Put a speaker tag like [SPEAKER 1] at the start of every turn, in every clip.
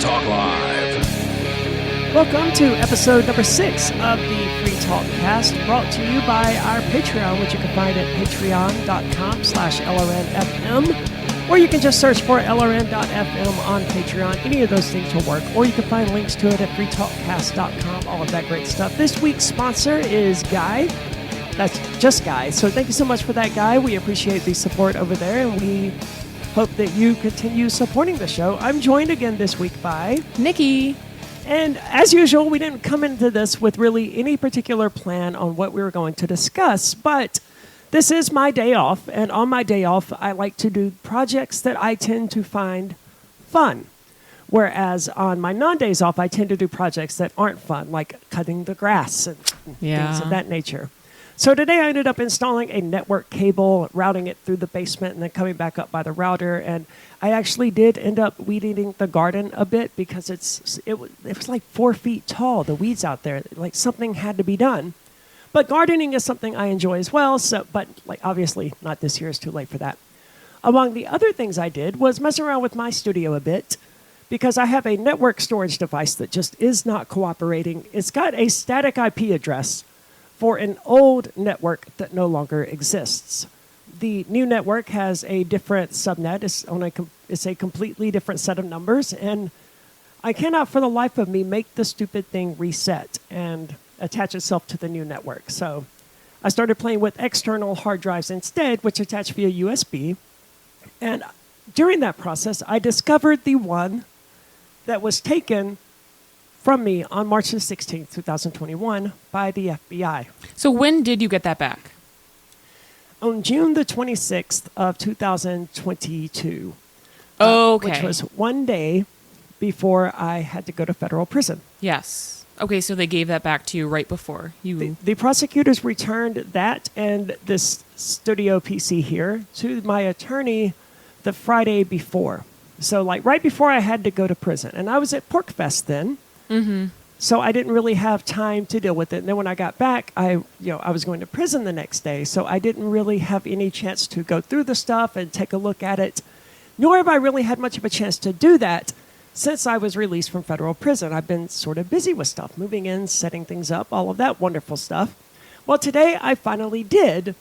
[SPEAKER 1] Talk Live.
[SPEAKER 2] Welcome to episode number 6 of the Free Talk Cast, brought to you by our Patreon, which you can find at patreon.com/LRNFM, or you can just search for LRN.FM on Patreon. Any of those things will work, or you can find links to it at freetalkcast.com, all of that great stuff. This week's sponsor is Guy. That's just Guy. So thank you so much for that, Guy. We appreciate the support over there, and we hope that you continue supporting the show. I'm joined again this week by
[SPEAKER 3] Nikki.
[SPEAKER 2] And as usual, we didn't come into this with really any particular plan on what we were going to discuss, but this is my day off, and on my day off, I like to do projects that I tend to find fun. Whereas on my non-days off, I tend to do projects that aren't fun, like cutting the grass and things of that nature. So today I ended up installing a network cable, routing it through the basement, and then coming back up by the router. And I actually did end up weed eating the garden a bit because it was like 4 feet tall, the weeds out there. Like something had to be done. But gardening is something I enjoy as well. But obviously not this year. It's too late for that. Among the other things I did was mess around with my studio a bit because I have a network storage device that just is not cooperating. It's got a static IP address for an old network that no longer exists. The new network has a different subnet. It's a completely different set of numbers, and I cannot for the life of me make the stupid thing reset and attach itself to the new network. So I started playing with external hard drives instead, which attach via USB. And during that process, I discovered the one that was taken from me on March the 16th, 2021 by the FBI.
[SPEAKER 3] So when did you get that back?
[SPEAKER 2] On June the 26th of 2022.
[SPEAKER 3] Okay.
[SPEAKER 2] Which was one day before I had to go to federal prison.
[SPEAKER 3] Yes. Okay, so they gave that back to you right before you...
[SPEAKER 2] The prosecutors returned that and this studio PC here to my attorney the Friday before. So right before I had to go to prison. And I was at PorkFest then. Mm-hmm. So I didn't really have time to deal with it. And then when I got back, I was going to prison the next day. So I didn't really have any chance to go through the stuff and take a look at it. Nor have I really had much of a chance to do that since I was released from federal prison. I've been sort of busy with stuff, moving in, setting things up, all of that wonderful stuff. Well, today I finally did.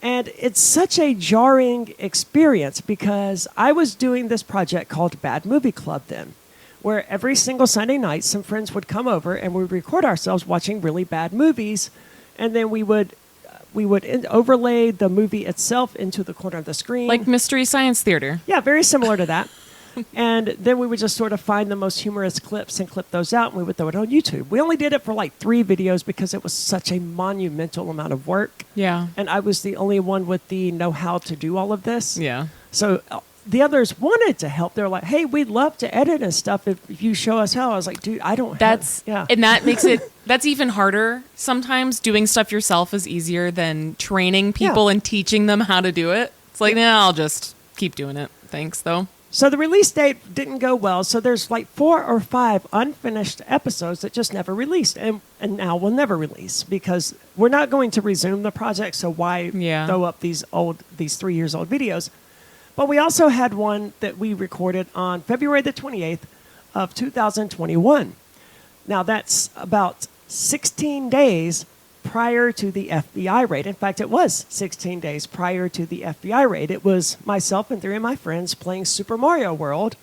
[SPEAKER 2] And it's such a jarring experience because I was doing this project called Bad Movie Club then, where every single Sunday night, some friends would come over and we'd record ourselves watching really bad movies, and then we would overlay the movie itself into the corner of the screen.
[SPEAKER 3] Like Mystery Science Theater.
[SPEAKER 2] Yeah, very similar to that. And then we would just sort of find the most humorous clips and clip those out, and we would throw it on YouTube. We only did it for 3 videos because it was such a monumental amount of work.
[SPEAKER 3] Yeah.
[SPEAKER 2] And I was the only one with the know-how to do all of this.
[SPEAKER 3] Yeah.
[SPEAKER 2] So the others wanted to help. They're like, hey, we'd love to edit and stuff if you show us how. I was like, dude, I don't have... Yeah.
[SPEAKER 3] And that makes it... That's even harder. Sometimes doing stuff yourself is easier than training people and teaching them how to do it. It's like, I'll just keep doing it. Thanks, though.
[SPEAKER 2] So the release date didn't go well. So there's 4 or 5 unfinished episodes that just never released. And now will never release because we're not going to resume the project. So why throw up these 3 years old videos? But we also had one that we recorded on February the 28th of 2021. Now, that's about 16 days prior to the FBI raid. In fact, it was 16 days prior to the FBI raid. It was myself and 3 of my friends playing Super Mario World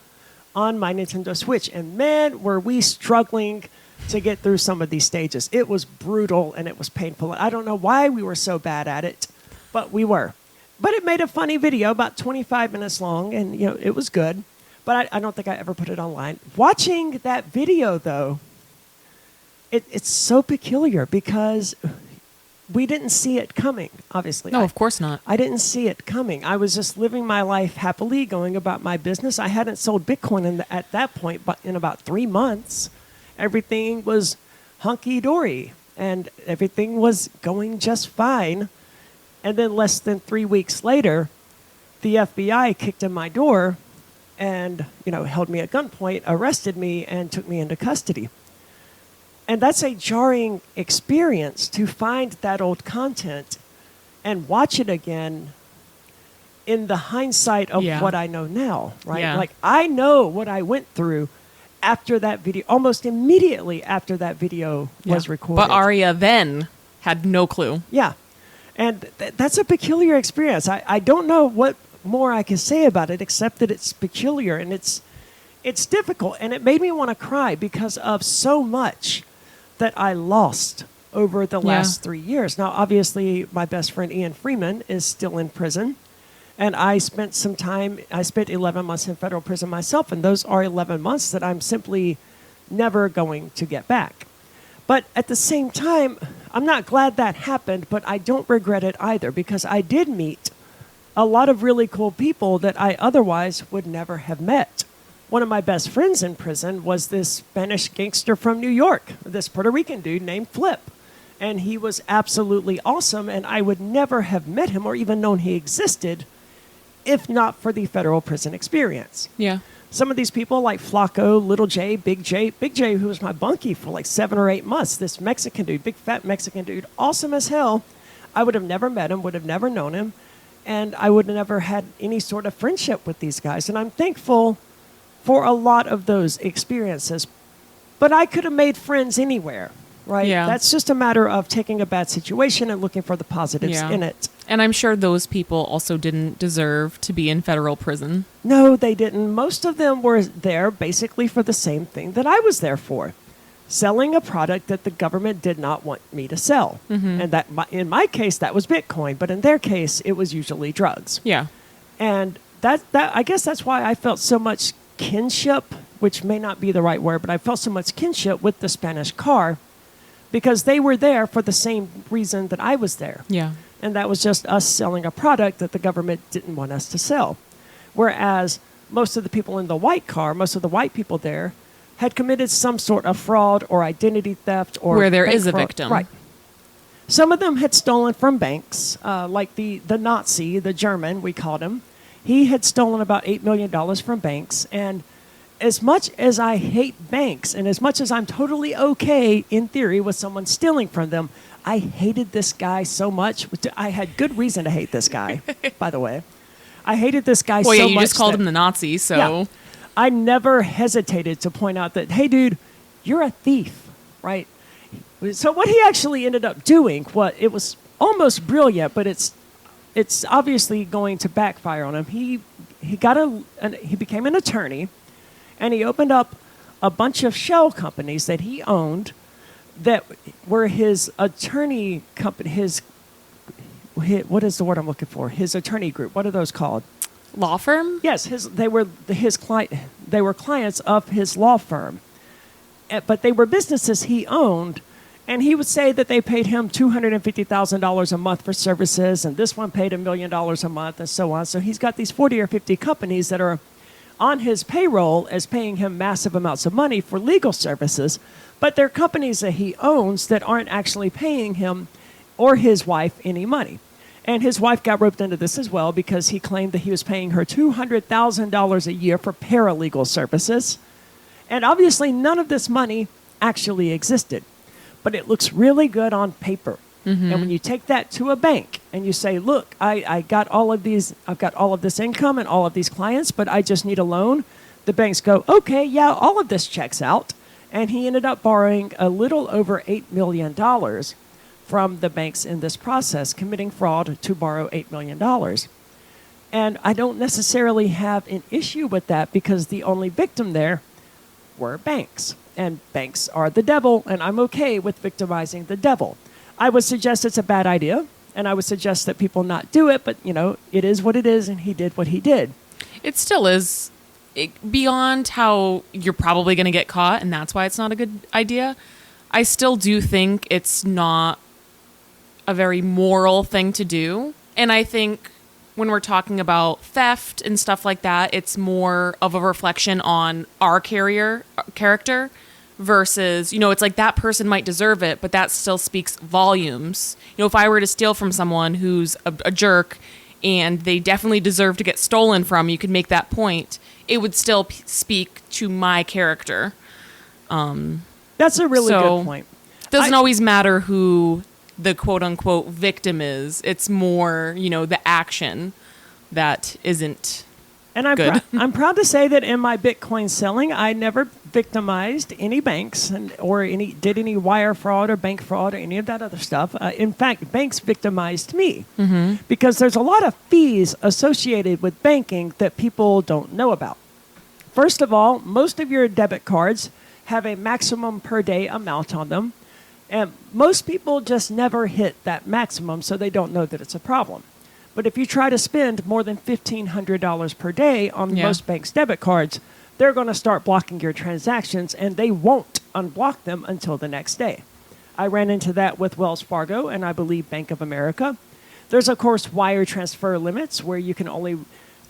[SPEAKER 2] on my Nintendo Switch. And man, were we struggling to get through some of these stages. It was brutal and it was painful. I don't know why we were so bad at it, but we were. But it made a funny video, about 25 minutes long, and it was good. But I don't think I ever put it online. Watching that video, though, it's so peculiar because we didn't see it coming, obviously.
[SPEAKER 3] No, of course not.
[SPEAKER 2] I didn't see it coming. I was just living my life happily, going about my business. I hadn't sold Bitcoin at that point, but in about 3 months, everything was hunky-dory, and everything was going just fine. And then less than 3 weeks later, the FBI kicked in my door and, held me at gunpoint, arrested me, and took me into custody. And that's a jarring experience to find that old content and watch it again in the hindsight of what I know now, right?
[SPEAKER 3] Yeah.
[SPEAKER 2] Like, I know what I went through after that video, almost immediately after that video was recorded.
[SPEAKER 3] But Arya then had no clue.
[SPEAKER 2] Yeah. And that's a peculiar experience. I don't know what more I can say about it except that it's peculiar and it's difficult. And it made me want to cry because of so much that I lost over the last 3 years. Now, obviously, my best friend Ian Freeman is still in prison. And I spent 11 months in federal prison myself. And those are 11 months that I'm simply never going to get back. But at the same time, I'm not glad that happened, but I don't regret it either because I did meet a lot of really cool people that I otherwise would never have met. One of my best friends in prison was this Spanish gangster from New York, this Puerto Rican dude named Flip. And he was absolutely awesome, and I would never have met him or even known he existed if not for the federal prison experience.
[SPEAKER 3] Yeah.
[SPEAKER 2] Some of these people like Flacco, Little J, Big J, who was my bunkie for like 7 or 8 months, this Mexican dude, big fat Mexican dude, awesome as hell. I would have never met him, would have never known him, and I would have never had any sort of friendship with these guys. And I'm thankful for a lot of those experiences. But I could have made friends anywhere, right?
[SPEAKER 3] Yeah.
[SPEAKER 2] That's just a matter of taking a bad situation and looking for the positives in it.
[SPEAKER 3] And I'm sure those people also didn't deserve to be in federal prison.
[SPEAKER 2] No, they didn't. Most of them were there basically for the same thing that I was there for. Selling a product that the government did not want me to sell. Mm-hmm. And that, in my case, that was Bitcoin. But in their case, it was usually drugs.
[SPEAKER 3] Yeah.
[SPEAKER 2] And that I guess that's why I felt so much kinship, which may not be the right word, but I felt so much kinship with the Spanish car because they were there for the same reason that I was there.
[SPEAKER 3] Yeah.
[SPEAKER 2] And that was just us selling a product that the government didn't want us to sell. Whereas most of the people in the white car, most of the white people there, had committed some sort of fraud or identity theft or
[SPEAKER 3] where there is a
[SPEAKER 2] fraud.
[SPEAKER 3] victim.
[SPEAKER 2] Right. Some of them had stolen from banks, like the Nazi, the German, we called him. He had stolen about $8 million from banks. And as much as I hate banks and as much as I'm totally okay in theory with someone stealing from them, I hated this guy so much. I had good reason to hate this guy, by the way. I hated this guy so much.
[SPEAKER 3] Well, yeah, you just called him the Nazi, so.
[SPEAKER 2] Yeah, I never hesitated to point out that, hey, dude, you're a thief, right? So what he actually ended up doing, it was almost brilliant, but it's obviously going to backfire on him. He became an attorney, and he opened up a bunch of shell companies that he owned that were his attorney company, what is the word I'm looking for? His attorney group. What are those called?
[SPEAKER 3] Law firm?
[SPEAKER 2] Yes, they were clients of his law firm. But they were businesses he owned, and he would say that they paid him $250,000 a month for services, and this one paid $1 million a month, and so on. So he's got these 40 or 50 companies that are on his payroll as paying him massive amounts of money for legal services, but they're companies that he owns that aren't actually paying him or his wife any money. And his wife got roped into this as well because he claimed that he was paying her $200,000 a year for paralegal services. And obviously none of this money actually existed, but it looks really good on paper. Mm-hmm. And when you take that to a bank and you say, look, I've got all of this income and all of these clients, but I just need a loan. The banks go, okay, yeah, all of this checks out. And he ended up borrowing a little over $8 million from the banks in this process, committing fraud to borrow $8 million. And I don't necessarily have an issue with that because the only victim there were banks. And banks are the devil, and I'm okay with victimizing the devil. I would suggest it's a bad idea, and I would suggest that people not do it, but, it is what it is, and he did what he did.
[SPEAKER 3] It still is beyond how you're probably going to get caught, and that's why it's not a good idea. I still do think it's not a very moral thing to do. And I think when we're talking about theft and stuff like that, it's more of a reflection on our character versus, it's like that person might deserve it, but that still speaks volumes. If I were to steal from someone who's a jerk and they definitely deserve to get stolen from, you could make that point. It would still speak to my character.
[SPEAKER 2] That's a really good point.
[SPEAKER 3] It doesn't always matter who the quote-unquote victim is. It's more, the action that isn't
[SPEAKER 2] And I'm,
[SPEAKER 3] good.
[SPEAKER 2] I'm proud to say that in my Bitcoin selling, I never victimized any banks or did any wire fraud or bank fraud or any of that other stuff. In fact, banks victimized me because there's a lot of fees associated with banking that people don't know about. First of all, most of your debit cards have a maximum per day amount on them. And most people just never hit that maximum, so they don't know that it's a problem. But if you try to spend more than $1,500 per day on most banks' debit cards, they're going to start blocking your transactions, and they won't unblock them until the next day. I ran into that with Wells Fargo and I believe Bank of America. There's, of course, wire transfer limits where you can only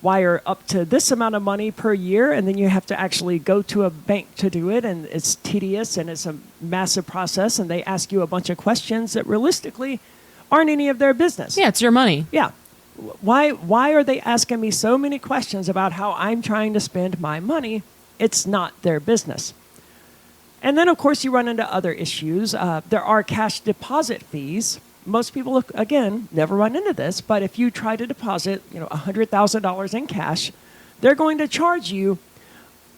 [SPEAKER 2] wire up to this amount of money per year, and then you have to actually go to a bank to do it, and it's tedious and it's a massive process, and they ask you a bunch of questions that realistically aren't any of their business.
[SPEAKER 3] Yeah, it's your money.
[SPEAKER 2] Yeah. Why are they asking me so many questions about how I'm trying to spend my money? It's not their business. And then, of course, you run into other issues. There are cash deposit fees. Most people, again, never run into this, but if you try to deposit, $100,000 in cash, they're going to charge you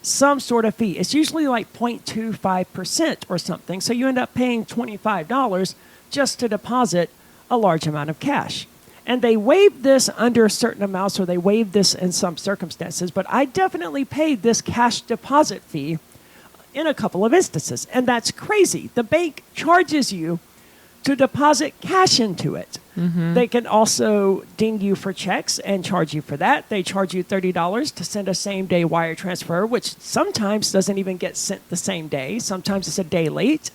[SPEAKER 2] some sort of fee. It's usually like 0.25% or something. So you end up paying $25 just to deposit a large amount of cash. And they waive this under certain amounts, or they waive this in some circumstances. But I definitely paid this cash deposit fee in a couple of instances. And that's crazy. The bank charges you to deposit cash into it. They can also ding you for checks and charge you for that. They charge you $30 to send a same-day wire transfer, which sometimes doesn't even get sent the same day. Sometimes it's a day late.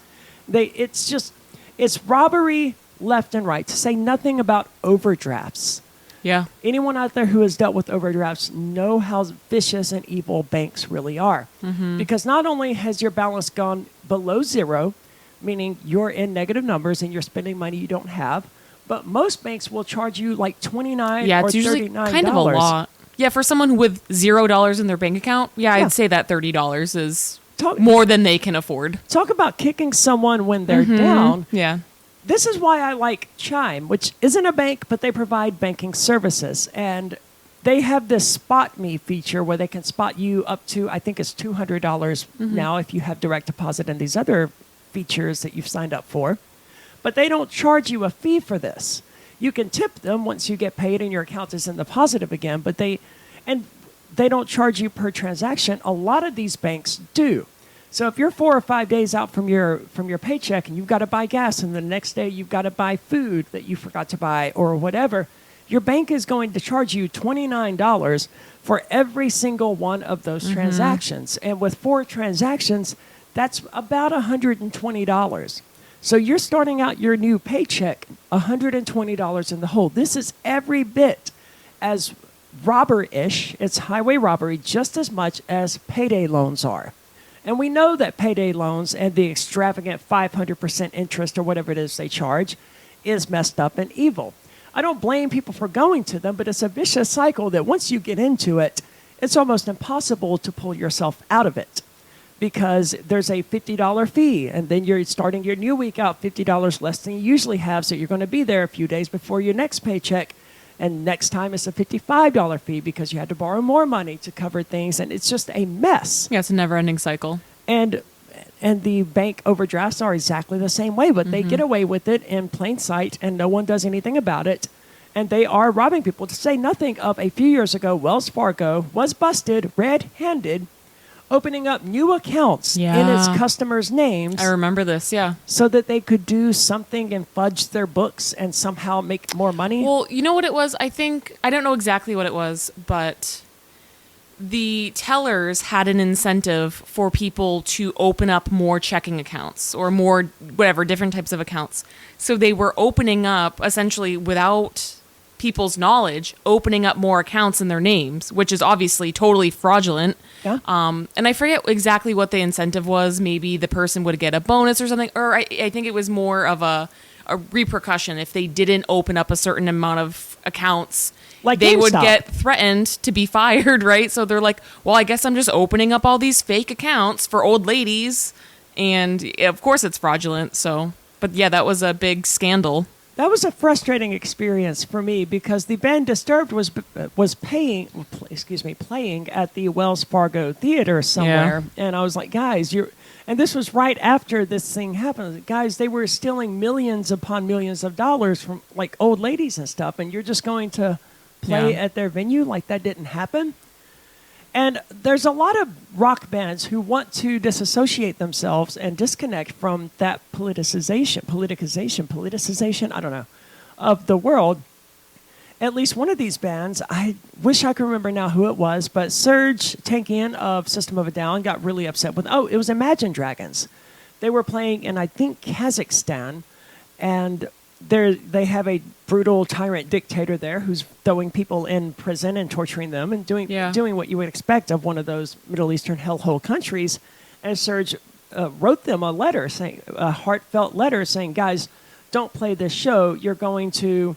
[SPEAKER 2] It's robbery left and right, to say nothing about overdrafts.
[SPEAKER 3] Yeah.
[SPEAKER 2] Anyone out there who has dealt with overdrafts know how vicious and evil banks really are. Because not only has your balance gone below zero, meaning you're in negative numbers and you're spending money you don't have, but most banks will charge you like $29
[SPEAKER 3] Yeah,
[SPEAKER 2] or
[SPEAKER 3] it's usually
[SPEAKER 2] $39.
[SPEAKER 3] kind of a lot. Yeah, for someone with $0 in their bank account, I'd say that $30 is more than they can afford.
[SPEAKER 2] Talk about kicking someone when they're down.
[SPEAKER 3] Yeah.
[SPEAKER 2] This is why I like Chime, which isn't a bank, but they provide banking services. And they have this Spot Me feature where they can spot you up to, I think it's $200 now if you have direct deposit and these other features that you've signed up for. But they don't charge you a fee for this. You can tip them once you get paid and your account is in the positive again, but they don't charge you per transaction. A lot of these banks do. So if you're 4 or 5 days out from your paycheck and you've got to buy gas, and the next day you've got to buy food that you forgot to buy or whatever, your bank is going to charge you $29 for every single one of those transactions. And with 4 transactions, that's about $120. So you're starting out your new paycheck $120 in the hole. This is every bit as robber-ish. It's highway robbery just as much as payday loans are. And we know that payday loans and the extravagant 500% interest or whatever it is they charge is messed up and evil. I don't blame people for going to them, but it's a vicious cycle that once you get into it, it's almost impossible to pull yourself out of it because there's a $50 fee, and then you're starting your new week out $50 less than you usually have, so you're going to be there a few days before your next paycheck. And next time it's a $55 fee because you had to borrow more money to cover things. And it's just a mess.
[SPEAKER 3] Yeah, it's a never-ending cycle.
[SPEAKER 2] And the bank overdrafts are exactly the same way, but they get away with it in plain sight and no one does anything about it. And they are robbing people. To say nothing of a few years ago, Wells Fargo was busted red-handed opening up new accounts in its customers' names.
[SPEAKER 3] I remember this, yeah.
[SPEAKER 2] So that they could do something and fudge their books and somehow make more money.
[SPEAKER 3] Well, you know what it was? I don't know exactly what it was, but the tellers had an incentive for people to open up more checking accounts or more, whatever, different types of accounts. So they were opening up, essentially without people's knowledge, opening up more accounts in their names, which is obviously totally fraudulent.
[SPEAKER 2] Yeah.
[SPEAKER 3] And I forget exactly what the incentive was. Maybe the person would get a bonus or something, or I think it was more of a repercussion if they didn't open up a certain amount of accounts.
[SPEAKER 2] Like
[SPEAKER 3] they would
[SPEAKER 2] GameStop.
[SPEAKER 3] get threatened to be fired, right? So they're like, well, I guess I'm just opening up all these fake accounts for old ladies. And of course it's fraudulent. So, but yeah, that was a big scandal.
[SPEAKER 2] That was a frustrating experience for me because the band Disturbed was playing at the Wells Fargo Theater somewhere, and I was like, guys, and this was right after this thing happened. Guys, they were stealing millions upon millions of dollars from like old ladies and stuff, and you're just going to play at their venue like that didn't happen. And there's a lot of rock bands who want to disassociate themselves and disconnect from that politicization, I don't know, of the world. At least one of these bands, I wish I could remember now who it was, but Serge Tankian of System of a Down got really upset with, it was Imagine Dragons. They were playing in, I think, Kazakhstan, and they have a brutal tyrant dictator there who's throwing people in prison and torturing them and doing what you would expect of one of those Middle Eastern hellhole countries. And Serge wrote them a heartfelt letter saying, guys, don't play this show. You're going to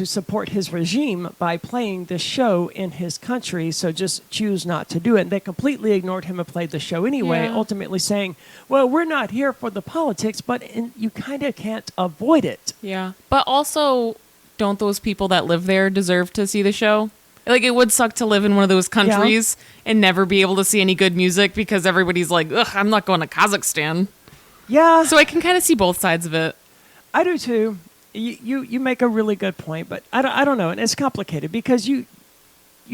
[SPEAKER 2] support his regime by playing this show in his country, so just choose not to do it. And they completely ignored him and played the show anyway, ultimately saying, well, we're not here for the politics, but you kind of can't avoid it.
[SPEAKER 3] Yeah. But also, don't those people that live there deserve to see the show? Like, it would suck to live in one of those countries and never be able to see any good music because everybody's like, ugh, I'm not going to Kazakhstan.
[SPEAKER 2] Yeah.
[SPEAKER 3] So I can kind of see both sides of it.
[SPEAKER 2] I do too. You make a really good point, but I don't know, and it's complicated because you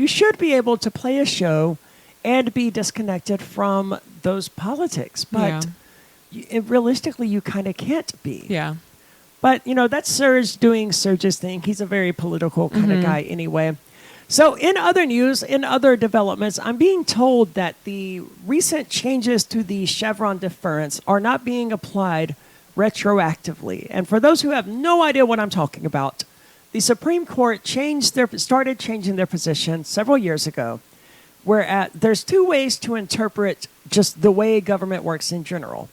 [SPEAKER 2] should be able to play a show and be disconnected from those politics, but realistically, you kind of can't be.
[SPEAKER 3] Yeah.
[SPEAKER 2] But that's Serge doing Serge's thing. He's a very political kind of guy anyway. So in other news, in other developments, I'm being told that the recent changes to the Chevron deference are not being applied retroactively. And for those who have no idea what I'm talking about, the Supreme Court started changing their position several years ago, where there's two ways to interpret just the way government works in general.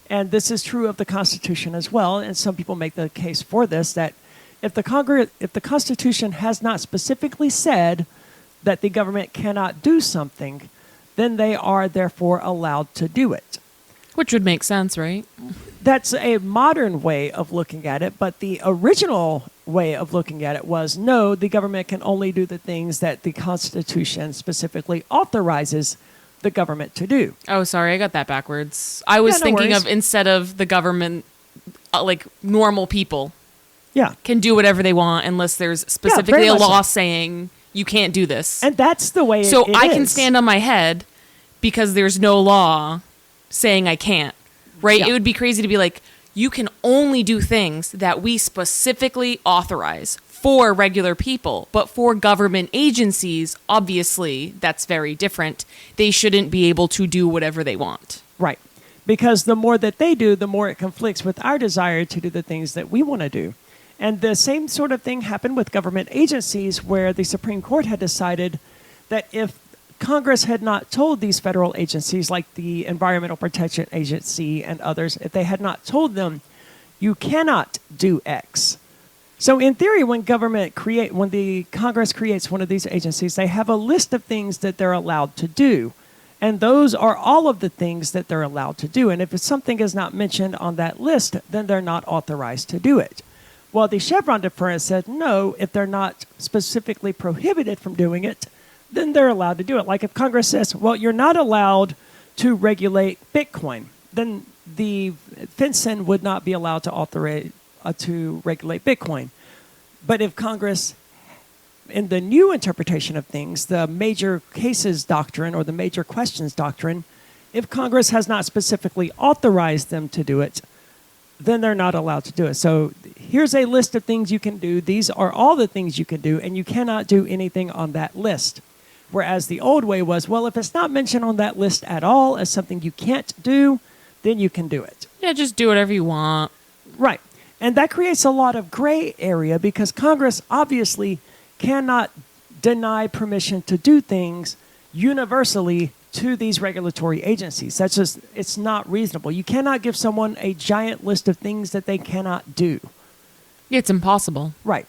[SPEAKER 2] And this is true of the Constitution as well, and some people make the case for this, that if the Constitution has not specifically said that the government cannot do something, then they are therefore allowed to do it.
[SPEAKER 3] Which would make sense, right?
[SPEAKER 2] That's a modern way of looking at it, but the original way of looking at it was, no, the government can only do the things that the Constitution specifically authorizes the government to do.
[SPEAKER 3] Oh, sorry, I got that backwards. I was thinking of instead of the government, like normal people can do whatever they want unless there's specifically a law saying you can't do this.
[SPEAKER 2] And that's the way
[SPEAKER 3] so I can stand on my head because there's no law saying I can't. Right? It would be crazy to be like, you can only do things that we specifically authorize for regular people, but for government agencies, obviously, that's very different. They shouldn't be able to do whatever they want.
[SPEAKER 2] Right. Because the more that they do, the more it conflicts with our desire to do the things that we want to do. And the same sort of thing happened with government agencies where the Supreme Court had decided that if Congress had not told these federal agencies like the Environmental Protection Agency and others, if they had not told them, you cannot do X. So in theory, when the Congress creates one of these agencies, they have a list of things that they're allowed to do. And those are all of the things that they're allowed to do. And if something is not mentioned on that list, then they're not authorized to do it. Well, the Chevron deference said, no, if they're not specifically prohibited from doing it, then they're allowed to do it. Like if Congress says, well, you're not allowed to regulate Bitcoin, then the FinCEN would not be allowed to authorize to regulate Bitcoin. But if Congress, in the new interpretation of things, the major cases doctrine or the major questions doctrine, if Congress has not specifically authorized them to do it, then they're not allowed to do it. So here's a list of things you can do. These are all the things you can do, and you cannot do anything on that list. Whereas the old way was, well, if it's not mentioned on that list at all as something you can't do, then you can do it.
[SPEAKER 3] Yeah, just do whatever you want.
[SPEAKER 2] Right. And that creates a lot of gray area because Congress obviously cannot deny permission to do things universally to these regulatory agencies. That's just, it's not reasonable. You cannot give someone a giant list of things that they cannot do.
[SPEAKER 3] It's impossible.
[SPEAKER 2] Right.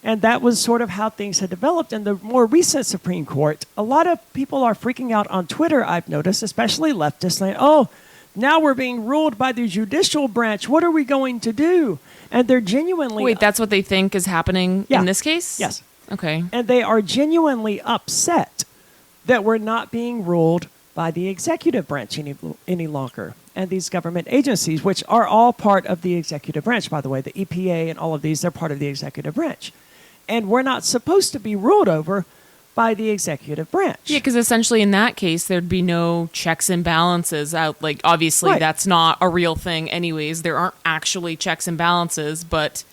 [SPEAKER 2] And that was sort of how things had developed. In the more recent Supreme Court, a lot of people are freaking out on Twitter, I've noticed, especially leftists, saying, oh, now we're being ruled by the judicial branch. What are we going to do? And they're genuinely...
[SPEAKER 3] Wait, that's what they think is happening
[SPEAKER 2] Yeah.
[SPEAKER 3] in this case?
[SPEAKER 2] Yes.
[SPEAKER 3] Okay.
[SPEAKER 2] And they are genuinely upset that we're not being ruled by the executive branch any longer. And these government agencies, which are all part of the executive branch, by the way, the EPA and all of these, they're part of the executive branch. And we're not supposed to be ruled over by the executive branch.
[SPEAKER 3] Yeah, because essentially in that case, there'd be no checks and balances out. Like, obviously,
[SPEAKER 2] Right.
[SPEAKER 3] that's not a real thing anyways. There aren't actually checks and balances. But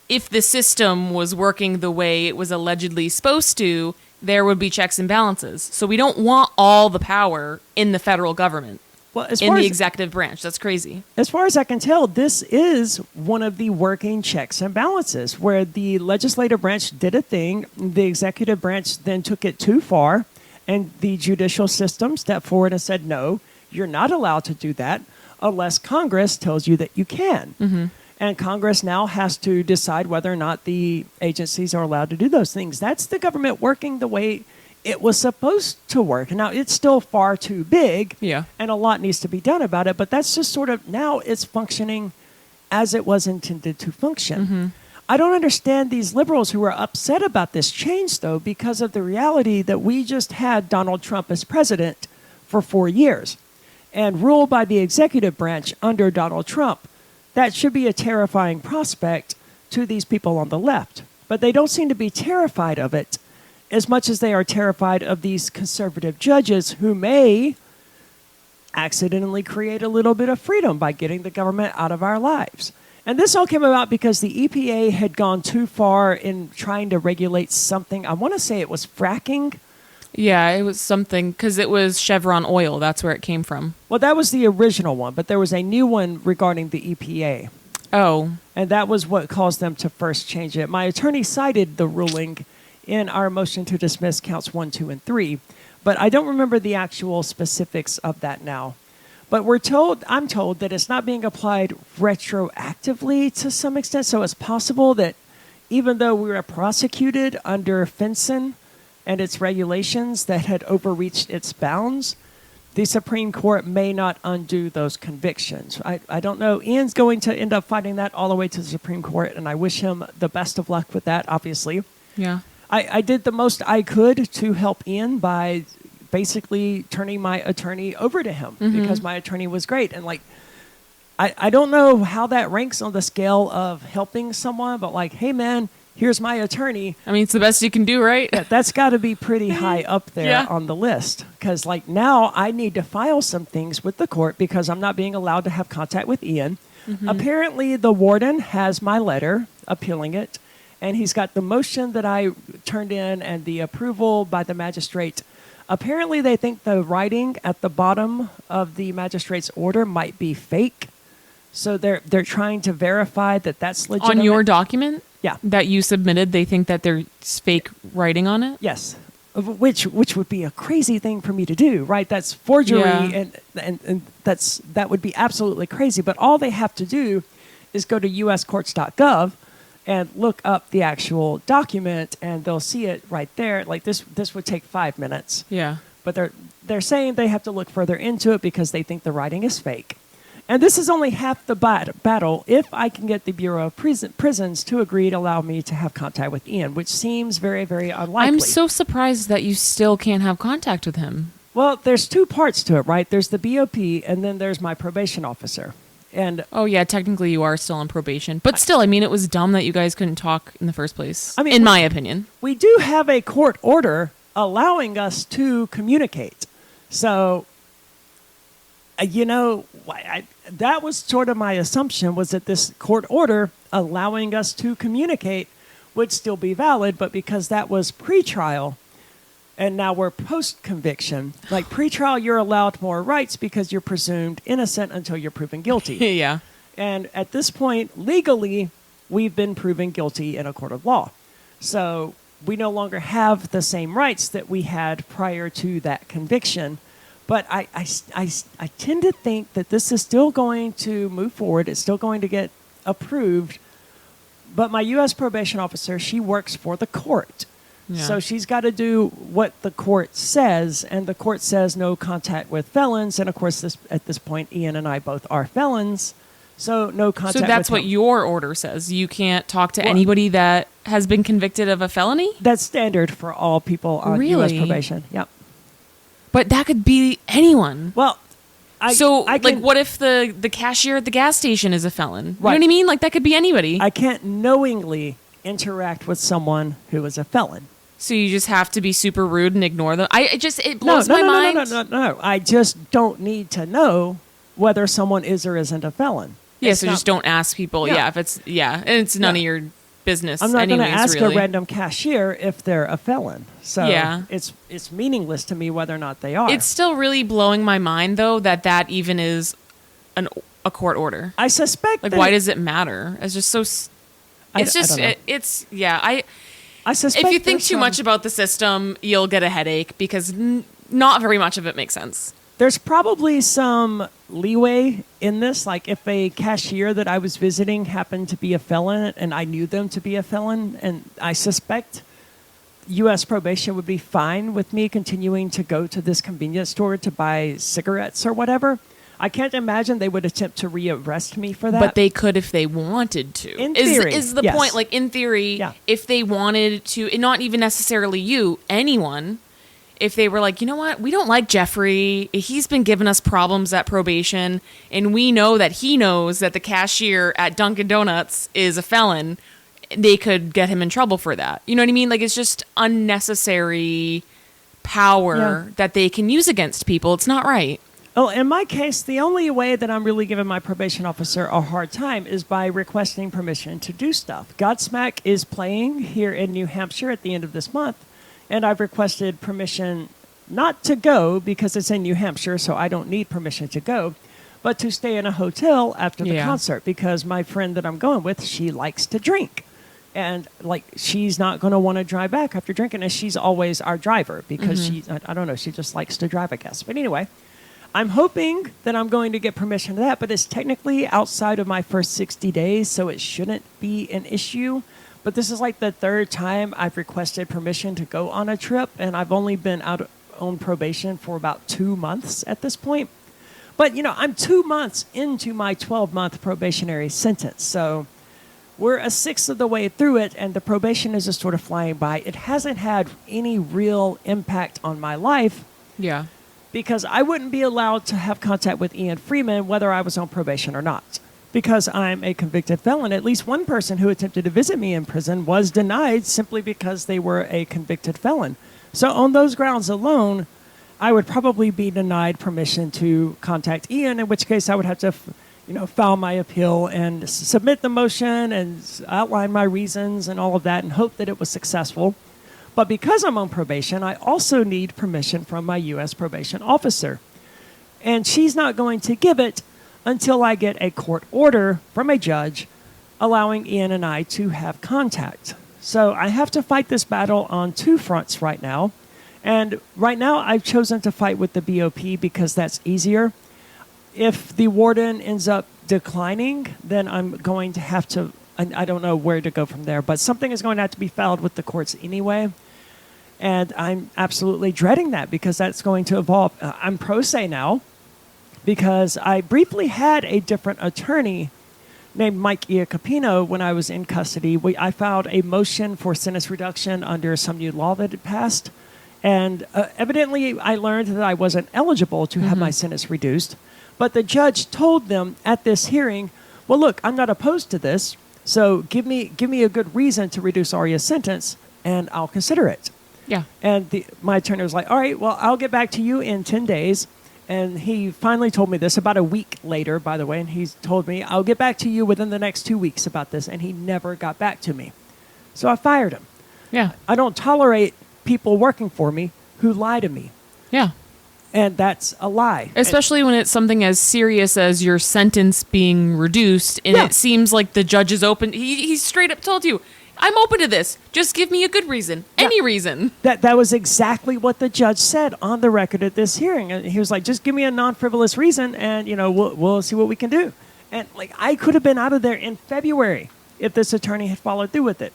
[SPEAKER 3] if the system was working the way it was allegedly supposed to, there would be checks and balances. So we don't want all the power in the federal government,
[SPEAKER 2] Well, as
[SPEAKER 3] in
[SPEAKER 2] far
[SPEAKER 3] the
[SPEAKER 2] as,
[SPEAKER 3] executive branch. That's crazy.
[SPEAKER 2] as far as I can tell, this is one of the working checks and balances where the legislative branch did a thing, the executive branch then took it too far, and the judicial system stepped forward and said, no, you're not allowed to do that unless Congress tells you that you can.
[SPEAKER 3] Mm-hmm.
[SPEAKER 2] And Congress now has to decide whether or not the agencies are allowed to do those things. That's the government working the way it was supposed to work. Now, it's still far too big,
[SPEAKER 3] Yeah.
[SPEAKER 2] and a lot needs to be done about it, but that's just sort of, now it's functioning as it was intended to function.
[SPEAKER 3] Mm-hmm.
[SPEAKER 2] I don't understand these liberals who are upset about this change, though, because of the reality that we just had Donald Trump as president for 4 years and ruled by the executive branch under Donald Trump. That should be a terrifying prospect to these people on the left. But they don't seem to be terrified of it as much as they are terrified of these conservative judges who may accidentally create a little bit of freedom by getting the government out of our lives. And this all came about because the EPA had gone too far in trying to regulate something. I want to say it was fracking.
[SPEAKER 3] Yeah, it was something, because it was Chevron oil. That's where it came from.
[SPEAKER 2] Well, that was the original one, but there was a new one regarding the EPA.
[SPEAKER 3] Oh.
[SPEAKER 2] And that was what caused them to first change it. My attorney cited the ruling in our motion to dismiss counts 1, 2, and 3, but I don't remember the actual specifics of that now. But I'm told that it's not being applied retroactively to some extent, so it's possible that even though we were prosecuted under FinCEN and its regulations that had overreached its bounds, the Supreme Court may not undo those convictions. I don't know. Ian's going to end up fighting that all the way to the Supreme Court, and I wish him the best of luck with that, obviously.
[SPEAKER 3] Yeah.
[SPEAKER 2] I did the most I could to help Ian by basically turning my attorney over to him because my attorney was great. And like, I don't know how that ranks on the scale of helping someone, but like, hey man, here's my attorney.
[SPEAKER 3] I mean, it's the best you can do, right?
[SPEAKER 2] Yeah, that's got to be pretty high up there
[SPEAKER 3] Yeah.
[SPEAKER 2] on the list. Because like now I need to file some things with the court because I'm not being allowed to have contact with Ian. Apparently the warden has my letter appealing it. And he's got the motion that I turned in and the approval by the magistrate. Apparently, they think the writing at the bottom of the magistrate's order might be fake. So they're trying to verify that that's legitimate.
[SPEAKER 3] On your document?
[SPEAKER 2] Yeah.
[SPEAKER 3] That you submitted, they think that there's fake writing on it?
[SPEAKER 2] Yes. Which would be a crazy thing for me to do, right? That's forgery,
[SPEAKER 3] Yeah.
[SPEAKER 2] and that would be absolutely crazy. But all they have to do is go to uscourts.gov and look up the actual document, and they'll see it right there. Like this would take 5 minutes.
[SPEAKER 3] Yeah.
[SPEAKER 2] But they're saying they have to look further into it because they think the writing is fake. And this is only half the battle if I can get the Bureau of Prisons to agree to allow me to have contact with Ian, which seems very, very unlikely.
[SPEAKER 3] I'm so surprised that you still can't have contact with him.
[SPEAKER 2] Well, there's two parts to it, right? There's the BOP, and then there's my probation officer. And
[SPEAKER 3] Oh, yeah, technically you are still on probation. But still, I mean, it was dumb that you guys couldn't talk in the first place,
[SPEAKER 2] I mean,
[SPEAKER 3] in my opinion.
[SPEAKER 2] we do have a court order allowing us to communicate. So, that was sort of my assumption, was that this court order allowing us to communicate would still be valid, but because that was pre-trial, and now we're post-conviction, like pre-trial, you're allowed more rights because you're presumed innocent until you're proven guilty.
[SPEAKER 3] Yeah.
[SPEAKER 2] And at this point, legally, we've been proven guilty in a court of law. So we no longer have the same rights that we had prior to that conviction. But I tend to think that this is still going to move forward. It's still going to get approved. But my U.S. probation officer, she works for the court.
[SPEAKER 3] Yeah.
[SPEAKER 2] So she's got to do what the court says, and the court says no contact with felons. And of course, at this point, Ian and I both are felons. So no contact.
[SPEAKER 3] So that's
[SPEAKER 2] with
[SPEAKER 3] what
[SPEAKER 2] him.
[SPEAKER 3] your order says. You can't talk to anybody that has been convicted of a felony?
[SPEAKER 2] That's standard for all people on U.S.
[SPEAKER 3] Really?
[SPEAKER 2] probation. Yep.
[SPEAKER 3] But that could be anyone.
[SPEAKER 2] Well, I can,
[SPEAKER 3] what if the cashier at the gas station is a felon? You
[SPEAKER 2] Right.
[SPEAKER 3] know what I mean? Like, that could be anybody.
[SPEAKER 2] I can't knowingly interact with someone who is a felon.
[SPEAKER 3] So you just have to be super rude and ignore them. It blows my mind.
[SPEAKER 2] No. I just don't need to know whether someone is or isn't a felon.
[SPEAKER 3] Yeah,
[SPEAKER 2] It's
[SPEAKER 3] so
[SPEAKER 2] not-
[SPEAKER 3] just don't ask people.
[SPEAKER 2] Yeah.
[SPEAKER 3] Yeah, if it's and it's none of your business.
[SPEAKER 2] I'm not going to
[SPEAKER 3] anyways,
[SPEAKER 2] ask
[SPEAKER 3] really.
[SPEAKER 2] a random cashier if they're a felon. So
[SPEAKER 3] Yeah.
[SPEAKER 2] it's meaningless to me whether or not they are.
[SPEAKER 3] It's still really blowing my mind though that even is a court order.
[SPEAKER 2] I suspect
[SPEAKER 3] Like,
[SPEAKER 2] that
[SPEAKER 3] why does it matter? It's just so.
[SPEAKER 2] I
[SPEAKER 3] It's just
[SPEAKER 2] don't know.
[SPEAKER 3] it's yeah.
[SPEAKER 2] I suspect
[SPEAKER 3] If you think
[SPEAKER 2] there's
[SPEAKER 3] too
[SPEAKER 2] some-
[SPEAKER 3] much about the system, you'll get a headache because not very much of it makes sense.
[SPEAKER 2] There's probably some leeway in this. Like if a cashier that I was visiting happened to be a felon and I knew them to be a felon, and I suspect U.S. probation would be fine with me continuing to go to this convenience store to buy cigarettes or whatever. I can't imagine they would attempt to rearrest me for that.
[SPEAKER 3] But they could if they wanted to.
[SPEAKER 2] In theory,
[SPEAKER 3] is the
[SPEAKER 2] yes.
[SPEAKER 3] point? Like, in theory,
[SPEAKER 2] Yeah.
[SPEAKER 3] if they wanted to, and not even necessarily you, anyone, if they were like, you know what, we don't like Jeffrey. He's been giving us problems at probation, and we know that he knows that the cashier at Dunkin' Donuts is a felon. They could get him in trouble for that. You know what I mean? Like, it's just unnecessary power that they can use against people. It's not right.
[SPEAKER 2] Oh, in my case, the only way that I'm really giving my probation officer a hard time is by requesting permission to do stuff. Godsmack is playing here in New Hampshire at the end of this month, and I've requested permission not to go because it's in New Hampshire, so I don't need permission to go, but to stay in a hotel after the concert because my friend that I'm going with, she likes to drink. And like she's not going to want to drive back after drinking, and she's always our driver because I don't know, she just likes to drive, I guess. But anyway, I'm hoping that I'm going to get permission to that, but it's technically outside of my first 60 days, so it shouldn't be an issue. But this is like the third time I've requested permission to go on a trip, and I've only been out on probation for about 2 months at this point. But, you know, I'm 2 months into my 12-month probationary sentence, so we're a sixth of the way through it, and the probation is just sort of flying by. It hasn't had any real impact on my life.
[SPEAKER 3] Yeah.
[SPEAKER 2] Because I wouldn't be allowed to have contact with Ian Freeman whether I was on probation or not. Because I'm a convicted felon. At least one person who attempted to visit me in prison was denied simply because they were a convicted felon. So on those grounds alone, I would probably be denied permission to contact Ian, in which case I would have to file my appeal and submit the motion and outline my reasons and all of that and hope that it was successful. But because I'm on probation, I also need permission from my U.S. probation officer. And she's not going to give it until I get a court order from a judge allowing Ian and I to have contact. So I have to fight this battle on two fronts right now. And right now I've chosen to fight with the BOP because that's easier. If the warden ends up declining, then I'm going to have to, I don't know where to go from there, but something is going to have to be filed with the courts anyway. And I'm absolutely dreading that because that's going to evolve. I'm pro se now because I briefly had a different attorney named Mike Iacopino when I was in custody. I filed a motion for sentence reduction under some new law that had passed. And evidently I learned that I wasn't eligible to have my sentence reduced. But the judge told them at this hearing, well, look, I'm not opposed to this. So give me a good reason to reduce Arya's sentence and I'll consider it.
[SPEAKER 3] Yeah.
[SPEAKER 2] And my attorney was like, all right, well, I'll get back to you in 10 days. And he finally told me this about a week later, by the way. And he told me, I'll get back to you within the next 2 weeks about this. And he never got back to me. So I fired him.
[SPEAKER 3] Yeah.
[SPEAKER 2] I don't tolerate people working for me who lie to me.
[SPEAKER 3] Yeah.
[SPEAKER 2] And that's a lie.
[SPEAKER 3] Especially when it's something as serious as your sentence being reduced. And it seems like the judge is open. He straight up told you, I'm open to this. Just give me a good reason. Any reason.
[SPEAKER 2] That was exactly what the judge said on the record at this hearing. And he was like, just give me a non-frivolous reason and, we'll see what we can do. And like, I could have been out of there in February if this attorney had followed through with it.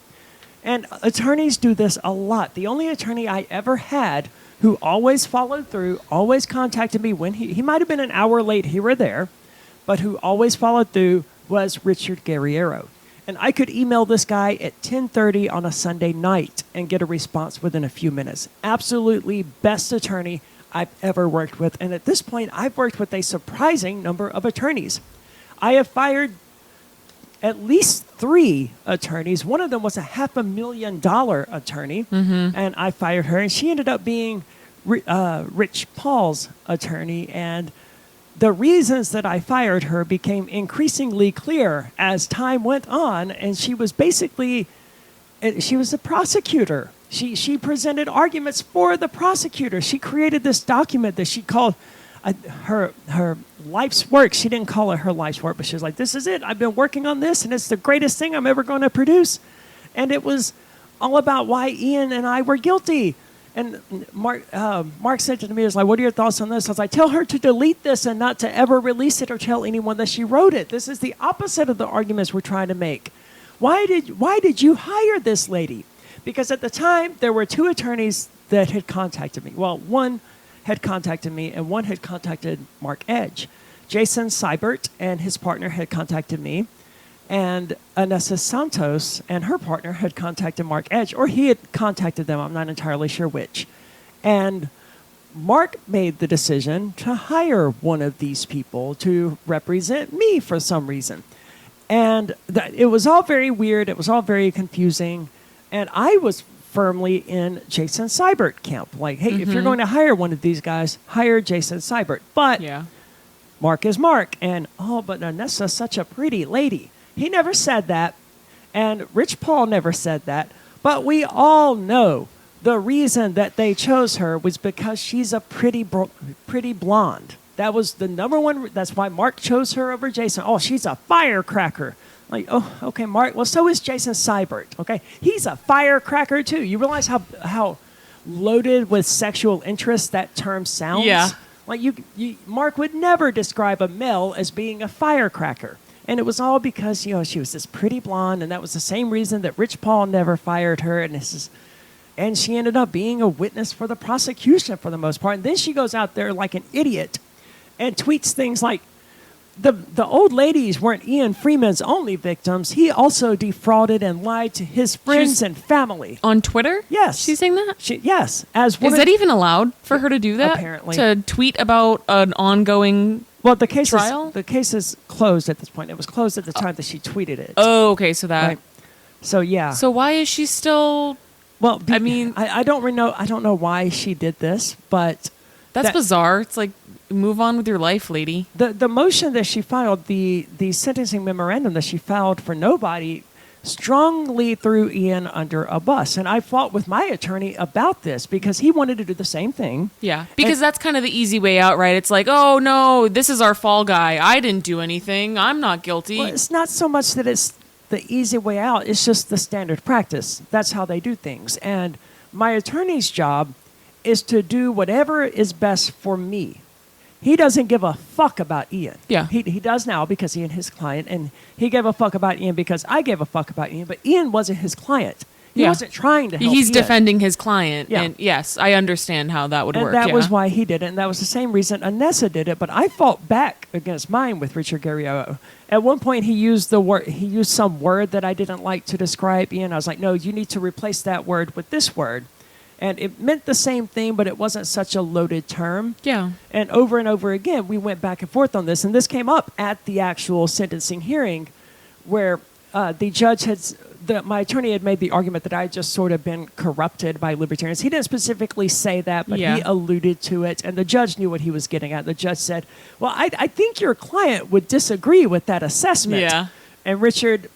[SPEAKER 2] And attorneys do this a lot. The only attorney I ever had who always followed through, always contacted me when he might have been an hour late here or there, but who always followed through, was Richard Guerriero. And I could email this guy at 10:30 on a Sunday night and get a response within a few minutes. Absolutely best attorney I've ever worked with. And at this point, I've worked with a surprising number of attorneys. I have fired at least 3 attorneys. One of them was a $500,000 attorney, and I fired her. And she ended up being Rich Paul's attorney. And the reasons that I fired her became increasingly clear as time went on, and she was basically, she was a prosecutor. She presented arguments for the prosecutor. She created this document that she called her life's work. She didn't call it her life's work, but she was like, this is it. I've been working on this, and it's the greatest thing I'm ever going to produce. And it was all about why Ian and I were guilty. And Mark said to me, he was like, what are your thoughts on this? I was like, tell her to delete this and not to ever release it or tell anyone that she wrote it. This is the opposite of the arguments we're trying to make. Why did you hire this lady? Because at the time, there were 2 attorneys that had contacted me. Well, one had contacted me and one had contacted Mark Edge. Jason Seibert and his partner had contacted me. And Anessa Santos and her partner had contacted Mark Edge, or he had contacted them. I'm not entirely sure which. And Mark made the decision to hire one of these people to represent me for some reason. And it was all very weird. It was all very confusing. And I was firmly in Jason Seibert camp. Like, hey, if you're going to hire one of these guys, hire Jason Seibert. But Mark is Mark. And, but Anessa's such a pretty lady. He never said that, and Rich Paul never said that, but we all know the reason that they chose her was because she's a pretty blonde. That was the number one. That's why Mark chose her over Jason. Oh, she's a firecracker. Like, oh, okay, Mark. Well, so is Jason Seibert. Okay, he's a firecracker too. You realize how loaded with sexual interest that term sounds?
[SPEAKER 3] Yeah.
[SPEAKER 2] Like Mark would never describe a male as being a firecracker. And it was all because, she was this pretty blonde, and that was the same reason that Rich Paul never fired her. And she ended up being a witness for the prosecution for the most part. And then she goes out there like an idiot and tweets things like, the old ladies weren't Ian Freeman's only victims. He also defrauded and lied to his friends and family.
[SPEAKER 3] On Twitter?
[SPEAKER 2] Yes.
[SPEAKER 3] She's saying that?
[SPEAKER 2] Yes.
[SPEAKER 3] Is that even allowed for her to do that?
[SPEAKER 2] Apparently.
[SPEAKER 3] To tweet about an ongoing
[SPEAKER 2] the case
[SPEAKER 3] trial?
[SPEAKER 2] The case is closed at this point. It was closed at the time that she tweeted it.
[SPEAKER 3] Oh, okay. So that.
[SPEAKER 2] Right. So yeah.
[SPEAKER 3] So why is she still?
[SPEAKER 2] Well, I don't know why she did this, but
[SPEAKER 3] that's bizarre. It's like, move on with your life, lady.
[SPEAKER 2] The motion that she filed, the sentencing memorandum that she filed for nobody, strongly threw Ian under a bus. And I fought with my attorney about this because he wanted to do the same thing.
[SPEAKER 3] Yeah, because that's kind of the easy way out, right? It's like, oh, no, this is our fall guy. I didn't do anything. I'm not guilty.
[SPEAKER 2] Well, it's not so much that it's the easy way out. It's just the standard practice. That's how they do things. And my attorney's job is to do whatever is best for me. He doesn't give a fuck about Ian.
[SPEAKER 3] Yeah.
[SPEAKER 2] He does now because Ian is his client, and he gave a fuck about Ian because I gave a fuck about Ian, but Ian wasn't his client. He wasn't trying to help
[SPEAKER 3] He's
[SPEAKER 2] Ian.
[SPEAKER 3] defending his client,
[SPEAKER 2] Yeah.
[SPEAKER 3] and yes, I understand how that would
[SPEAKER 2] and
[SPEAKER 3] work.
[SPEAKER 2] that was why he did it, and that was the same reason Anessa did it, but I fought back against mine with Richard Guerriero. At one point, he used some word that I didn't like to describe Ian. I was like, no, you need to replace that word with this word. And it meant the same thing, but it wasn't such a loaded term.
[SPEAKER 3] Yeah.
[SPEAKER 2] And over again, we went back and forth on this. And this came up at the actual sentencing hearing where the judge my attorney had made the argument that I had just sort of been corrupted by libertarians. He didn't specifically say that, but he alluded to it. And the judge knew what he was getting at. The judge said, well, I think your client would disagree with that assessment.
[SPEAKER 3] Yeah.
[SPEAKER 2] And Richard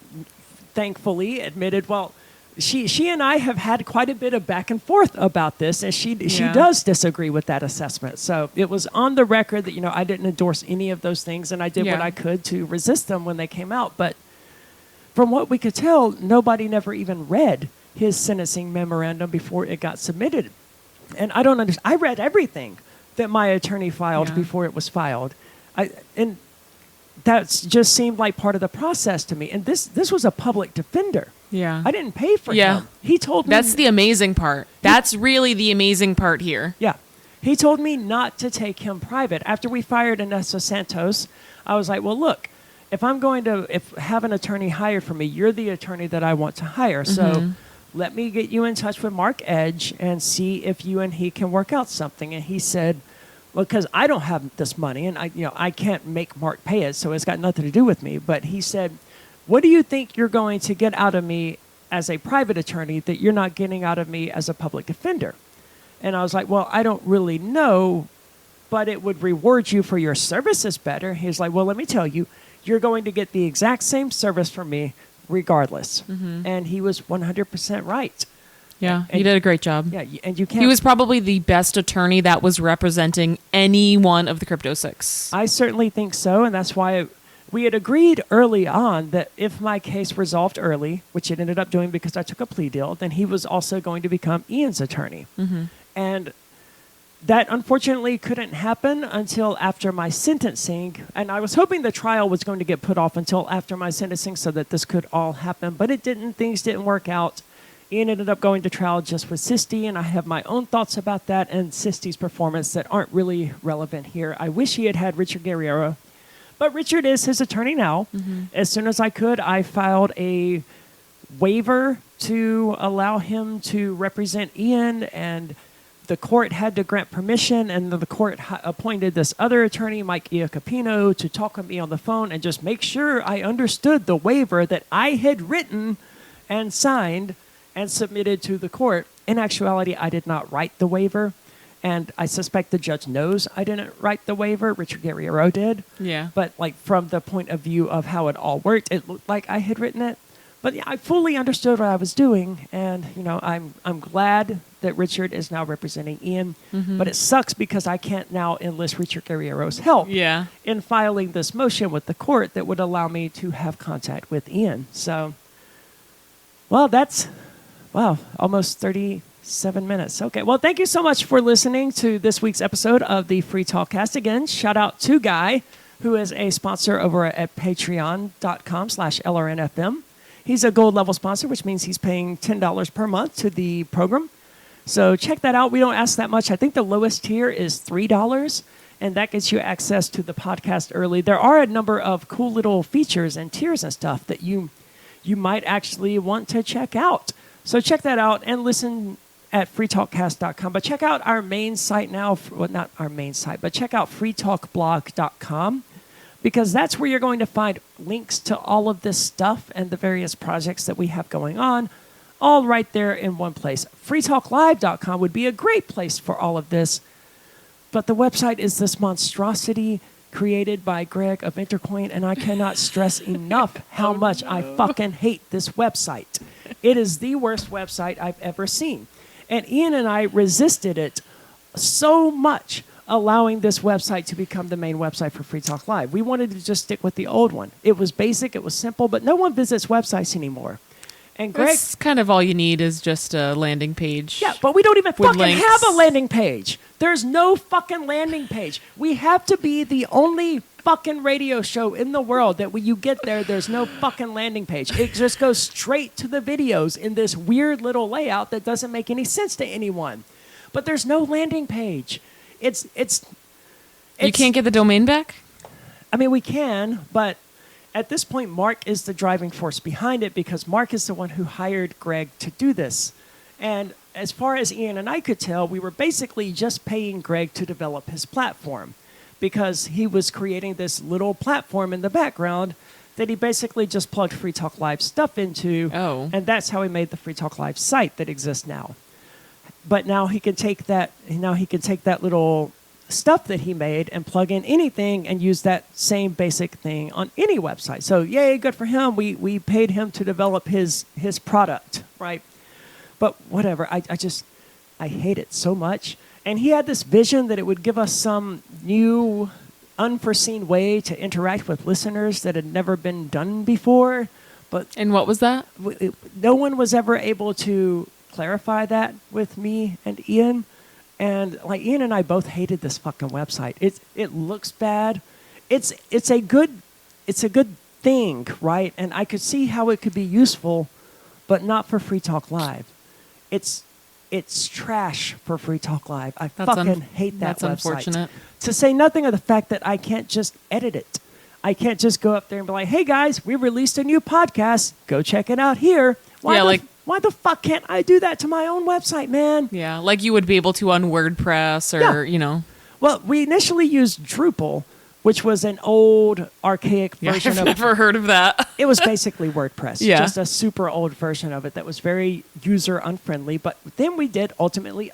[SPEAKER 2] thankfully admitted, well, She and I have had quite a bit of back and forth about this, and she does disagree with that assessment. So it was on the record that, I didn't endorse any of those things, and I did what I could to resist them when they came out. But from what we could tell, nobody never even read his sentencing memorandum before it got submitted. And I don't understand. I read everything that my attorney filed before it was filed. And that just seemed like part of the process to me. And this was a public defender.
[SPEAKER 3] Yeah.
[SPEAKER 2] I didn't pay for him. He told me.
[SPEAKER 3] That's the amazing part. That's really the amazing part here.
[SPEAKER 2] Yeah. He told me not to take him private. After we fired Anessa Santos, I was like, well, look, if I'm going to have an attorney hired for me, you're the attorney that I want to hire. So let me get you in touch with Mark Edge and see if you and he can work out something. And he said, well, because I don't have this money and I can't make Mark pay it, so it's got nothing to do with me. But he said, what do you think you're going to get out of me as a private attorney that you're not getting out of me as a public defender? And I was like, well, I don't really know, but it would reward you for your services better. He's like, well, let me tell you, you're going to get the exact same service from me regardless. And he was 100% right.
[SPEAKER 3] Yeah, he did a great job.
[SPEAKER 2] Yeah, and you can't.
[SPEAKER 3] He was probably the best attorney that was representing any one of the Crypto Six.
[SPEAKER 2] I certainly think so, and that's why we had agreed early on that if my case resolved early, which it ended up doing because I took a plea deal, then he was also going to become Ian's attorney. And that unfortunately couldn't happen until after my sentencing. And I was hoping the trial was going to get put off until after my sentencing so that this could all happen, but it didn't. Things didn't work out. Ian ended up going to trial just with Sisti, and I have my own thoughts about that and Sisti's performance that aren't really relevant here. I wish he had had Richard Guerrero, but Richard is his attorney now. As soon as I could, I filed a waiver to allow him to represent Ian, and the court had to grant permission, and the court appointed this other attorney, Mike Iacopino, to talk with me on the phone and just make sure I understood the waiver that I had written and signed and submitted to the court. In actuality, I did not write the waiver, and I suspect the judge knows I didn't write the waiver. Richard Guerrero did.
[SPEAKER 3] Yeah.
[SPEAKER 2] But like from the point of view of how it all worked, it looked like I had written it. But yeah, I fully understood what I was doing, and I'm glad that Richard is now representing Ian. But it sucks because I can't now enlist Richard Guerrero's help in filing this motion with the court that would allow me to have contact with Ian. So, well, that's almost 37 minutes. Okay, well, thank you so much for listening to this week's episode of the Free Talkcast. Again, shout out to Guy, who is a sponsor over at patreon.com/LRNFM. He's a gold level sponsor, which means he's paying $10 per month to the program. So check that out. We don't ask that much. I think the lowest tier is $3, and that gets you access to the podcast early. There are a number of cool little features and tiers and stuff that you might actually want to check out. So check that out and listen at freetalkcast.com. But check out our main site now. Well, not our main site, but check out freetalkblog.com, because that's where you're going to find links to all of this stuff and the various projects that we have going on, all right there in one place. freetalklive.com would be a great place for all of this, but the website is this monstrosity created by Greg of Intercoin, and I cannot stress enough how much I fucking hate this website. It is the worst website I've ever seen. And Ian and I resisted it so much, allowing this website to become the main website for Free Talk Live. We wanted to just stick with the old one. It was basic, it was simple, but no one visits websites anymore. And Greg,
[SPEAKER 3] That's kind of all you need is just a landing page.
[SPEAKER 2] Yeah, but we don't even fucking
[SPEAKER 3] links.
[SPEAKER 2] have a landing page. There's no fucking landing page. We have to be the only fucking radio show in the world that when you get there, there's no fucking landing page. It just goes straight to the videos in this weird little layout that doesn't make any sense to anyone. But there's no landing page. It's
[SPEAKER 3] You can't get the domain back?
[SPEAKER 2] I mean, we can, but at this point, Mark is the driving force behind it, because Mark is the one who hired Greg to do this. And as far as Ian and I could tell, we were basically just paying Greg to develop his platform, because he was creating this little platform in the background that he basically just plugged Free Talk Live stuff into.
[SPEAKER 3] Oh.
[SPEAKER 2] And that's how he made the Free Talk Live site that exists now. But now he can take that little stuff that he made and plug in anything and use that same basic thing on any website. So yay, good for him. We paid him to develop his product, right? But whatever, I hate it so much. And he had this vision that it would give us some new, unforeseen way to interact with listeners that had never been done before.
[SPEAKER 3] And what was that?
[SPEAKER 2] No one was ever able to clarify that with me and Ian. And like Ian and I both hated this fucking website. It looks bad. It's a good thing, right? And I could see how it could be useful, but not for Free Talk Live. It's trash for Free Talk Live. I fucking hate that website.
[SPEAKER 3] That's unfortunate.
[SPEAKER 2] To say nothing of the fact that I can't just edit it. I can't just go up there and be like, hey guys, we released a new podcast. Go check it out here. Why the fuck can't I do that to my own website, man?
[SPEAKER 3] Yeah, like you would be able to on WordPress or,
[SPEAKER 2] Well, we initially used Drupal, which was an old, archaic version
[SPEAKER 3] I've
[SPEAKER 2] of
[SPEAKER 3] never heard of that.
[SPEAKER 2] It was basically WordPress,
[SPEAKER 3] Yeah.
[SPEAKER 2] just a super old version of it that was very user unfriendly. But then we did ultimately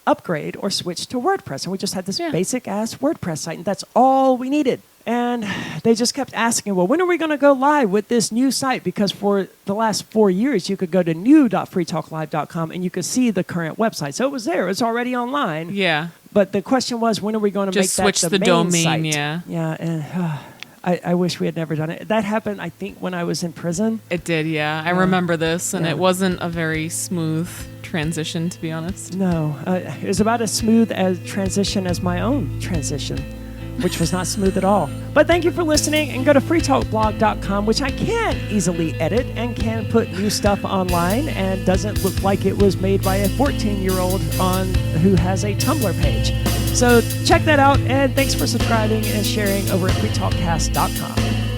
[SPEAKER 2] upgrade or switch to WordPress, and we just had this basic ass WordPress site, and that's all we needed. And they just kept asking, well, when are we going to go live with this new site? Because for the last 4 years, you could go to new.freetalklive.com and you could see the current website. So it was there. It was already online.
[SPEAKER 3] Yeah.
[SPEAKER 2] But the question was, when are we going to make
[SPEAKER 3] Just switch
[SPEAKER 2] that
[SPEAKER 3] the
[SPEAKER 2] main
[SPEAKER 3] domain,
[SPEAKER 2] site?
[SPEAKER 3] yeah.
[SPEAKER 2] Yeah, and I wish we had never done it. That happened, I think, when I was in prison.
[SPEAKER 3] It did, yeah. I remember this, and
[SPEAKER 2] Yeah.
[SPEAKER 3] it wasn't a very smooth transition, to be honest.
[SPEAKER 2] No, it was about as smooth a transition as my own transition, which was not smooth at all. But thank you for listening, and go to freetalkblog.com, which I can easily edit and can put new stuff online and doesn't look like it was made by a 14-year-old who has a Tumblr page. So check that out, and thanks for subscribing and sharing over at freetalkcast.com.